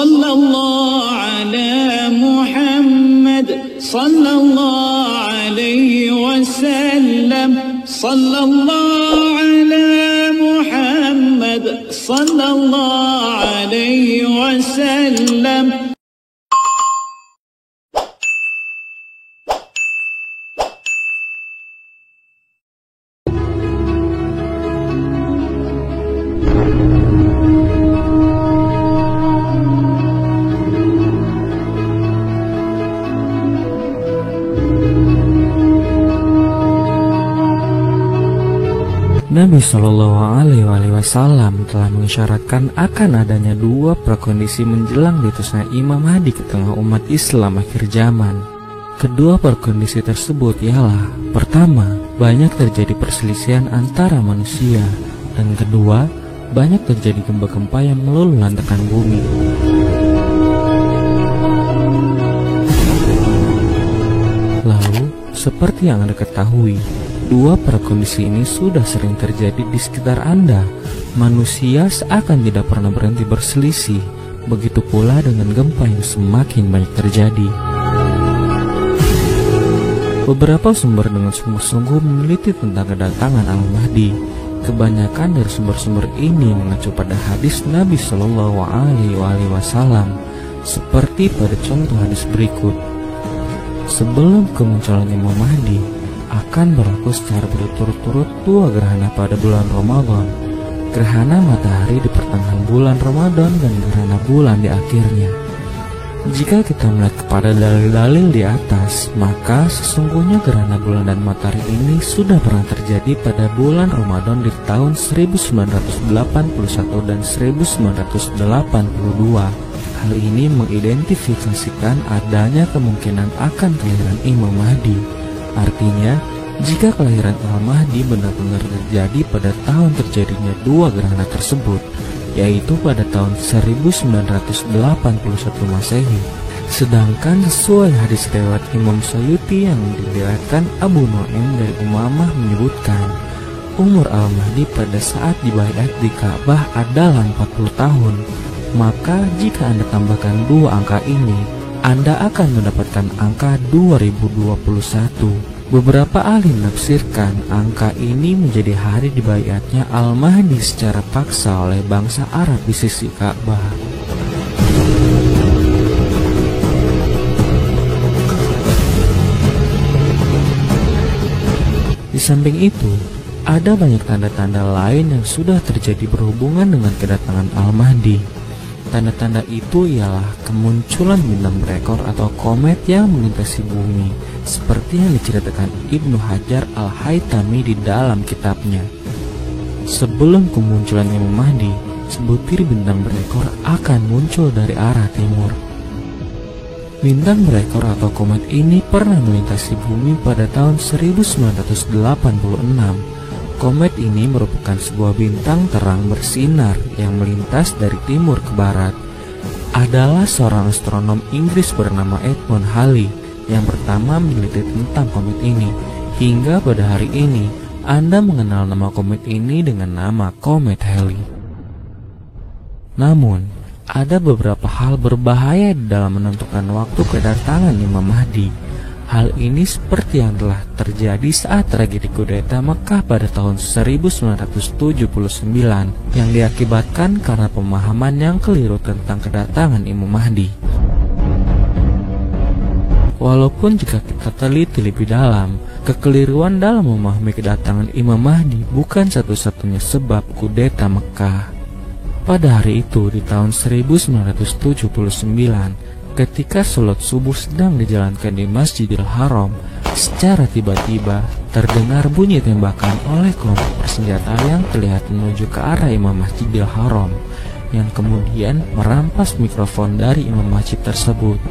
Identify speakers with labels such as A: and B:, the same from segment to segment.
A: sallallahu ala Muhammad, sallallahu alaihi wasallam, sallallahu ala Muhammad, sallallahu alaihi wasallam.
B: Nabi Shallallahu Alaihi Wasallam telah mengisyaratkan akan adanya dua prakondisi menjelang diutusnya Imam Mahdi ke tengah umat Islam akhir zaman. Kedua prakondisi tersebut ialah: pertama, banyak terjadi perselisihan antara manusia, dan kedua, banyak terjadi gempa-gempa yang meluluhlantakkan bumi. Lalu, seperti yang Anda ketahui, dua prakondisi ini sudah sering terjadi di sekitar Anda. Manusia seakan tidak pernah berhenti berselisih, begitu pula dengan gempa yang semakin banyak terjadi. Beberapa sumber dengan sungguh-sungguh meneliti tentang kedatangan Al-Mahdi. Kebanyakan dari sumber-sumber ini mengacu pada hadis Nabi Shallallahu Alaihi Wasallam, seperti pada contoh hadis berikut. Sebelum kemunculan Imam Mahdi, akan berlaku secara berturut-turut dua gerhana pada bulan Ramadan. Gerhana matahari di pertengahan bulan Ramadan dan gerhana bulan di akhirnya. Jika kita melihat kepada dalil-dalil di atas, maka sesungguhnya gerhana bulan dan matahari ini sudah pernah terjadi pada bulan Ramadan di tahun 1981 dan 1982. Hal ini mengidentifikasikan adanya kemungkinan akan kelahiran Imam Mahdi. Artinya, jika kelahiran Al-Mahdi benar-benar terjadi pada tahun terjadinya dua gerhana tersebut, yaitu pada tahun 1981 Masehi. Sedangkan sesuai hadis riwayat Imam Suyuti yang diriwayatkan Abu Nu'aim dari Umamah menyebutkan, umur Al-Mahdi pada saat dibaiat di Ka'bah adalah 40 tahun. Maka jika Anda tambahkan dua angka ini, Anda akan mendapatkan angka 2021. Beberapa ahli menafsirkan angka ini menjadi hari dibaiatnya Al-Mahdi secara paksa oleh bangsa Arab di sisi Ka'bah. Di samping itu, ada banyak tanda-tanda lain yang sudah terjadi berhubungan dengan kedatangan Al-Mahdi. Tanda-tanda itu ialah kemunculan bintang berekor atau komet yang melintasi bumi, seperti yang diceritakan Ibnu Hajar Al-Haytami di dalam kitabnya. Sebelum kemunculan Imam Mahdi, sebutir bintang berekor akan muncul dari arah timur. Bintang berekor atau komet ini pernah melintasi bumi pada tahun 1986. Komet ini merupakan sebuah bintang terang bersinar yang melintas dari timur ke barat. Adalah seorang astronom Inggris bernama Edmund Halley yang pertama meneliti tentang komet ini. Hingga pada hari ini, Anda mengenal nama komet ini dengan nama Komet Halley. Namun, ada beberapa hal berbahaya dalam menentukan waktu kedatangan Imam Mahdi. Hal ini seperti yang telah terjadi saat tragedi kudeta Mekah pada tahun 1979 yang diakibatkan karena pemahaman yang keliru tentang kedatangan Imam Mahdi. Walaupun jika kita teliti lebih dalam, kekeliruan dalam memahami kedatangan Imam Mahdi bukan satu-satunya sebab kudeta Mekah. Pada hari itu di tahun 1979, ketika sholat subuh sedang dijalankan di Masjidil Haram, secara tiba-tiba terdengar bunyi tembakan oleh kelompok bersenjata yang terlihat menuju ke arah Imam Masjidil Haram, yang kemudian merampas mikrofon dari imam masjid tersebut.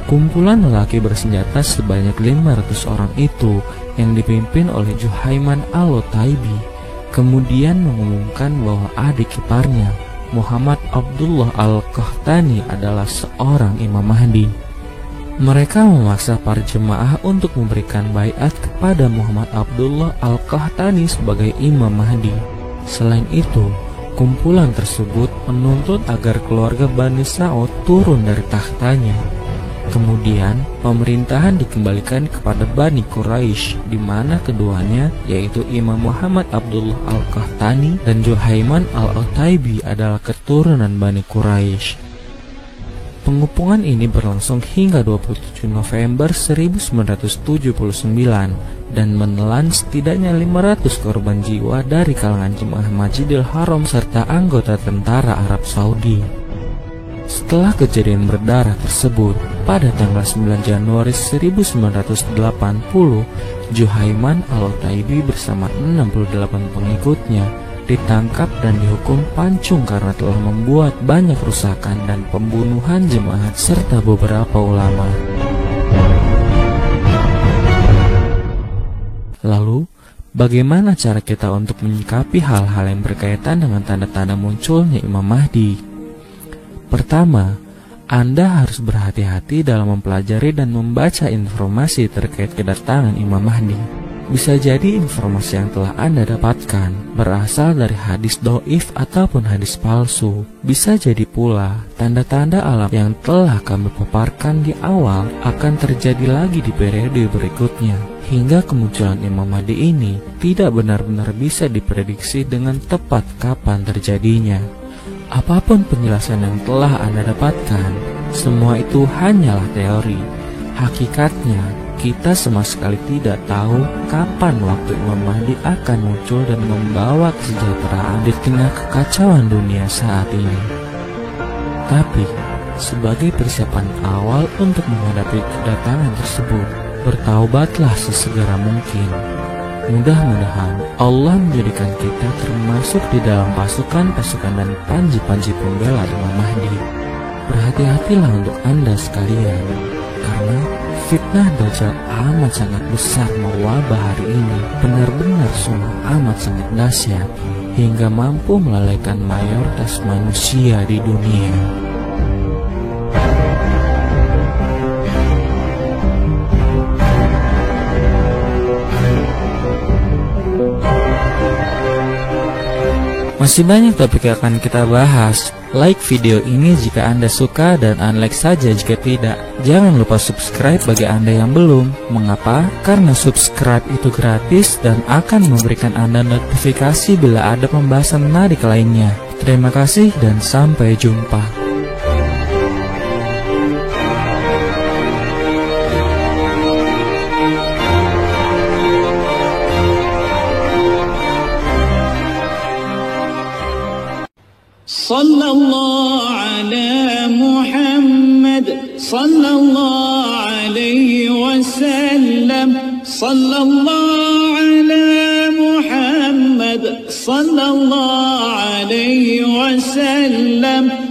B: Kumpulan lelaki bersenjata sebanyak 500 orang itu yang dipimpin oleh Juhaiman al-Taibi kemudian mengumumkan bahwa adik iparnya Muhammad Abdullah Al-Qahtani adalah seorang Imam Mahdi. Mereka memaksa para jemaah untuk memberikan baiat kepada Muhammad Abdullah Al-Qahtani sebagai Imam Mahdi. Selain itu, Perkumpulan tersebut menuntut agar keluarga Bani Sa'ud turun dari tahtanya. Kemudian, pemerintahan dikembalikan kepada Bani Quraisy, di mana keduanya, yaitu Imam Muhammad Abdullah Al-Qahtani dan Juhaiman Al-Utaibi adalah keturunan Bani Quraisy. Pengepungan ini berlangsung hingga 27 November 1979 dan menelan setidaknya 500 korban jiwa dari kalangan jemaah Masjidil Haram serta anggota tentara Arab Saudi. Setelah kejadian berdarah tersebut, pada tanggal 9 Januari 1980, Juhaiman Al-Utaibi bersama 68 pengikutnya ditangkap dan dihukum pancung karena telah membuat banyak kerusakan dan pembunuhan jemaat serta beberapa ulama. Lalu, bagaimana cara kita untuk menyikapi hal-hal yang berkaitan dengan tanda-tanda munculnya Imam Mahdi? Pertama, Anda harus berhati-hati dalam mempelajari dan membaca informasi terkait kedatangan Imam Mahdi. Bisa jadi informasi yang telah Anda dapatkan berasal dari hadis doif ataupun hadis palsu. Bisa jadi pula tanda-tanda alam yang telah kami paparkan di awal akan terjadi lagi di periode berikutnya. Hingga kemunculan Imam Mahdi ini tidak benar-benar bisa diprediksi dengan tepat kapan terjadinya. Apapun penjelasan yang telah Anda dapatkan, semua itu hanyalah teori. Hakikatnya, kita sama sekali tidak tahu kapan waktu Imam Mahdi akan muncul dan membawa kesejahteraan di tengah kekacauan dunia saat ini. Tapi, sebagai persiapan awal untuk menghadapi kedatangan tersebut, bertaubatlah sesegera mungkin. Mudah-mudahan Allah menjadikan kita termasuk di dalam pasukan-pasukan dan panji-panji pembela Imam Mahdi. Berhati-hatilah untuk Anda sekalian, karena fitnah Dajjal amat sangat besar mewabah hari ini, benar-benar sungguh amat sangat dahsyat, hingga mampu melalaikan mayoritas manusia di dunia. Masih banyak topik yang akan kita bahas. Like video ini jika Anda suka dan unlike saja jika tidak. Jangan lupa subscribe bagi Anda yang belum. Mengapa? Karena subscribe itu gratis dan akan memberikan Anda notifikasi bila ada pembahasan menarik lainnya. Terima kasih dan sampai jumpa.
A: Sallallahu ala Muhammad, sallallahu alaihi wasallam, sallallahu ala Muhammad, sallallahu alaihi wasallam.